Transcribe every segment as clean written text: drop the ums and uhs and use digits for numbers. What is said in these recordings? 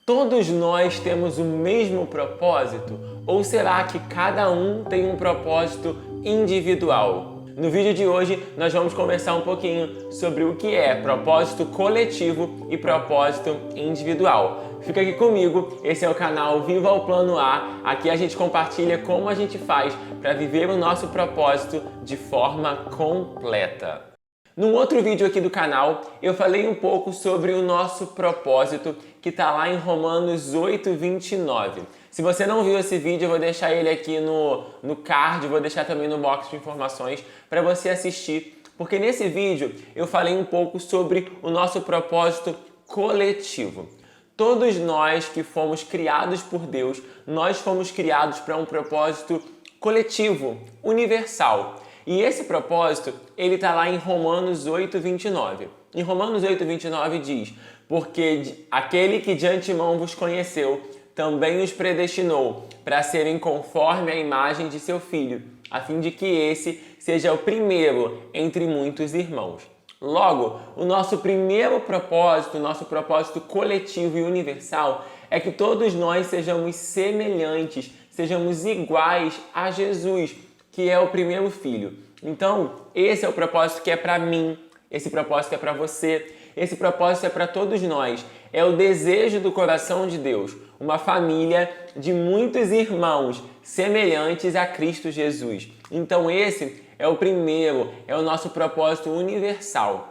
Todos nós temos o mesmo propósito? Ou será que cada um tem um propósito individual? No vídeo de hoje, nós vamos conversar um pouquinho sobre o que é propósito coletivo e propósito individual. Fica aqui comigo, esse é o canal Viva o Plano A. Aqui a gente compartilha como a gente faz para viver o nosso propósito de forma completa. No outro vídeo aqui do canal, eu falei um pouco sobre o nosso propósito, que está lá em Romanos 8:29. Se você não viu esse vídeo, eu vou deixar ele aqui no card, vou deixar também no box de informações para você assistir, porque nesse vídeo eu falei um pouco sobre o nosso propósito coletivo. Todos nós que fomos criados por Deus, nós fomos criados para um propósito coletivo, universal. E esse propósito, ele está lá em Romanos 8:29. Em Romanos 8:29 diz: porque aquele que de antemão vos conheceu, também os predestinou para serem conforme a imagem de seu Filho, a fim de que esse seja o primeiro entre muitos irmãos. Logo, o nosso primeiro propósito, o nosso propósito coletivo e universal, é que todos nós sejamos semelhantes, sejamos iguais a Jesus, que é o primeiro filho. Então, esse é o propósito que é para mim, esse propósito é para você, esse propósito é para todos nós. É o desejo do coração de Deus, uma família de muitos irmãos semelhantes a Cristo Jesus. Então, esse é o primeiro, é o nosso propósito universal.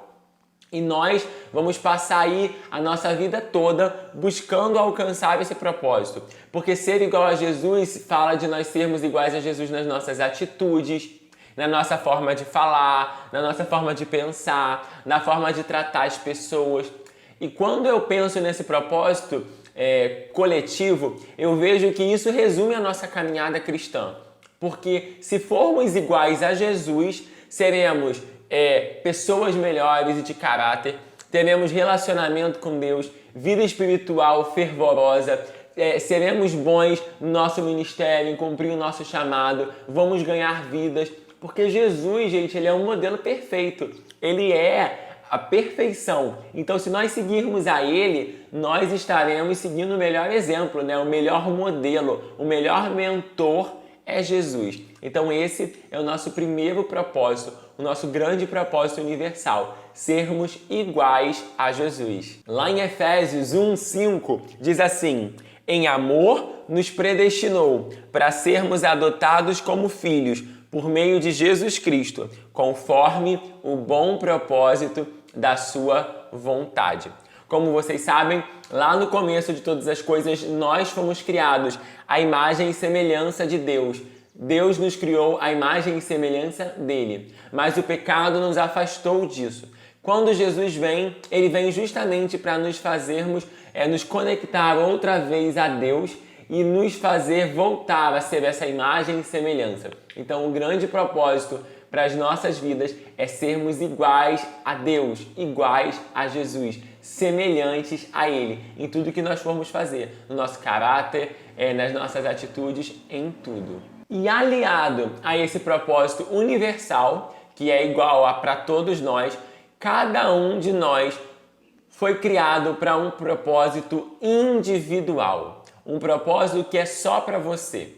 E nós vamos passar aí a nossa vida toda buscando alcançar esse propósito. Porque ser igual a Jesus fala de nós sermos iguais a Jesus nas nossas atitudes, na nossa forma de falar, na nossa forma de pensar, na forma de tratar as pessoas. E quando eu penso nesse propósito coletivo, eu vejo que isso resume a nossa caminhada cristã. Porque se formos iguais a Jesus, seremos pessoas melhores e de caráter, teremos relacionamento com Deus, vida espiritual fervorosa, seremos bons no nosso ministério, em cumprir o nosso chamado, vamos ganhar vidas, porque Jesus, gente, ele é um modelo perfeito, ele é a perfeição. Então, se nós seguirmos a ele, nós estaremos seguindo o melhor exemplo, né? O melhor modelo, o melhor mentor é Jesus. Então esse é o nosso primeiro propósito, o nosso grande propósito universal, sermos iguais a Jesus. Lá em Efésios 1:5 diz assim: em amor nos predestinou para sermos adotados como filhos por meio de Jesus Cristo, conforme o bom propósito da sua vontade. Como vocês sabem, lá no começo de todas as coisas, nós fomos criados à imagem e semelhança de Deus. Deus nos criou à imagem e semelhança dele, mas o pecado nos afastou disso. Quando Jesus vem, ele vem justamente para nos fazermos, nos conectar outra vez a Deus e nos fazer voltar a ser essa imagem e semelhança. Então, o grande propósito para as nossas vidas é sermos iguais a Deus, iguais a Jesus, semelhantes a Ele, em tudo que nós formos fazer, no nosso caráter, nas nossas atitudes, em tudo. E aliado a esse propósito universal, que é igual para todos nós, cada um de nós foi criado para um propósito individual, um propósito que é só para você.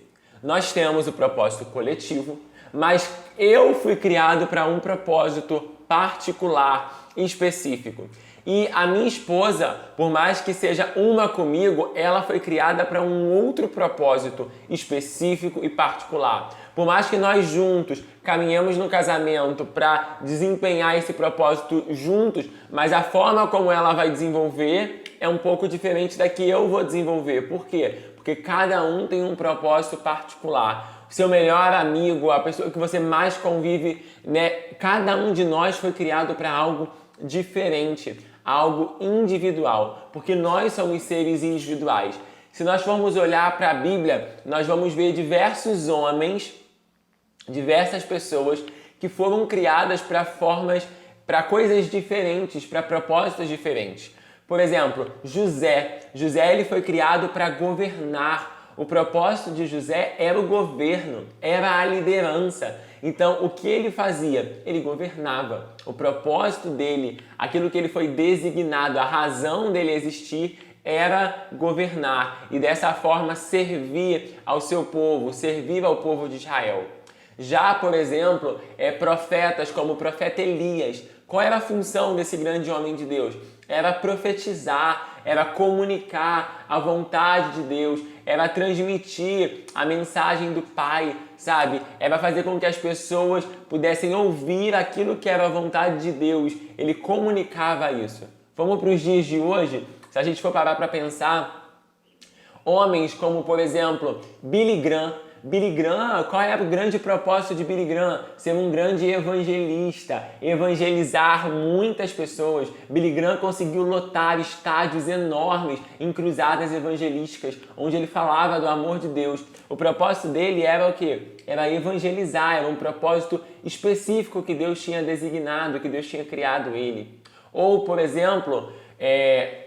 Nós temos o propósito coletivo, mas eu fui criado para um propósito particular, específico. E a minha esposa, por mais que seja uma comigo, ela foi criada para um outro propósito específico e particular. Por mais que nós juntos caminhamos no casamento para desempenhar esse propósito juntos, mas a forma como ela vai desenvolver é um pouco diferente da que eu vou desenvolver. Por quê? Porque cada um tem um propósito particular. Seu melhor amigo, a pessoa que você mais convive, né? Cada um de nós foi criado para algo diferente, algo individual, porque nós somos seres individuais. Se nós formos olhar para a Bíblia, nós vamos ver diversos homens, diversas pessoas que foram criadas para coisas diferentes, para propósitos diferentes. Por exemplo, José. José ele foi criado para governar. O propósito de José era o governo, era a liderança. Então, o que ele fazia? Ele governava. O propósito dele, aquilo que ele foi designado, a razão dele existir, era governar e dessa forma servir ao seu povo, servir ao povo de Israel. Já, por exemplo, profetas como o profeta Elias, qual era a função desse grande homem de Deus? Era profetizar, era comunicar a vontade de Deus, era transmitir a mensagem do Pai, sabe? Era fazer com que as pessoas pudessem ouvir aquilo que era a vontade de Deus. Ele comunicava isso. Vamos para os dias de hoje, se a gente for parar para pensar, homens como, por exemplo, Billy Graham. Billy Graham, qual era o grande propósito de Billy Graham? Ser um grande evangelista, evangelizar muitas pessoas. Billy Graham conseguiu lotar estádios enormes em cruzadas evangelísticas, onde ele falava do amor de Deus. O propósito dele era o quê? Era evangelizar, era um propósito específico que Deus tinha designado, que Deus tinha criado ele. Ou, por exemplo,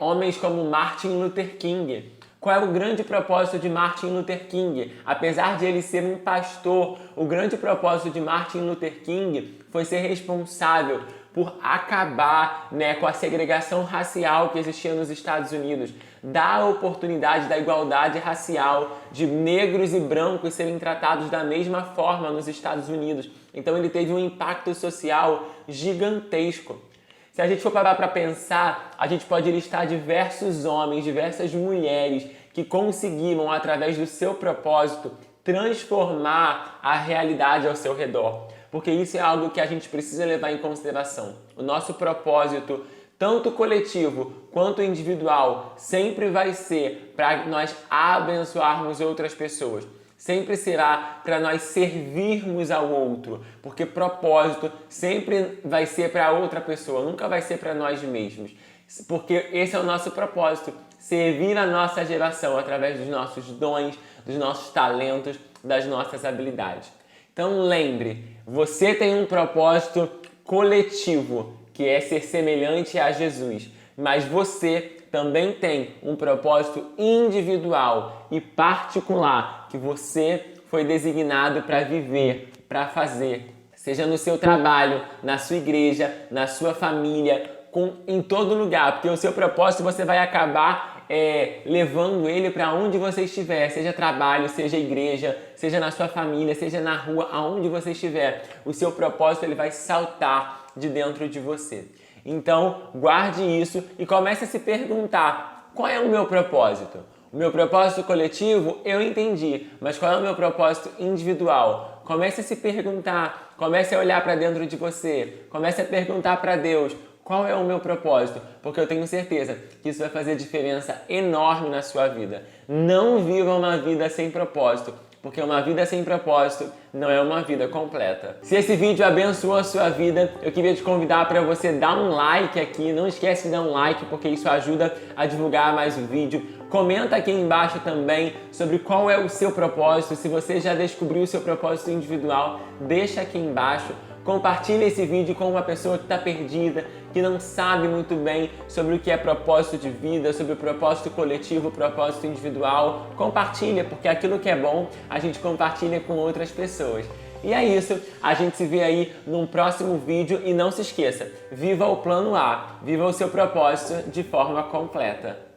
homens como Martin Luther King. Qual era o grande propósito de Martin Luther King? Apesar de ele ser um pastor, o grande propósito de Martin Luther King foi ser responsável por acabar, com a segregação racial que existia nos Estados Unidos, dar a oportunidade da igualdade racial, de negros e brancos serem tratados da mesma forma nos Estados Unidos. Então ele teve um impacto social gigantesco. Se a gente for parar para pensar, a gente pode listar diversos homens, diversas mulheres que conseguiram, através do seu propósito, transformar a realidade ao seu redor. Porque isso é algo que a gente precisa levar em consideração. O nosso propósito, tanto coletivo quanto individual, sempre vai ser para nós abençoarmos outras pessoas. Sempre será para nós servirmos ao outro, porque propósito sempre vai ser para outra pessoa, nunca vai ser para nós mesmos, porque esse é o nosso propósito, servir a nossa geração através dos nossos dons, dos nossos talentos, das nossas habilidades. Então lembre, você tem um propósito coletivo, que é ser semelhante a Jesus, mas você também tem um propósito individual e particular que você foi designado para viver, para fazer, seja no seu trabalho, na sua igreja, na sua família, em todo lugar, porque o seu propósito você vai acabar levando ele para onde você estiver, seja trabalho, seja igreja, seja na sua família, seja na rua, aonde você estiver, o seu propósito ele vai saltar de dentro de você. Então, guarde isso e comece a se perguntar, qual é o meu propósito? O meu propósito coletivo, eu entendi, mas qual é o meu propósito individual? Comece a se perguntar, comece a olhar para dentro de você, comece a perguntar para Deus, qual é o meu propósito? Porque eu tenho certeza que isso vai fazer diferença enorme na sua vida. Não viva uma vida sem propósito, porque uma vida sem propósito não é uma vida completa. Se esse vídeo abençoou a sua vida, eu queria te convidar para você dar um like aqui. Não esquece de dar um like, porque isso ajuda a divulgar mais o vídeo. Comenta aqui embaixo também sobre qual é o seu propósito. Se você já descobriu o seu propósito individual, deixa aqui embaixo. Compartilhe esse vídeo com uma pessoa que está perdida, que não sabe muito bem sobre o que é propósito de vida, sobre o propósito coletivo, o propósito individual. Compartilha, porque aquilo que é bom, a gente compartilha com outras pessoas. E é isso, a gente se vê aí num próximo vídeo e não se esqueça, viva o plano A, viva o seu propósito de forma completa.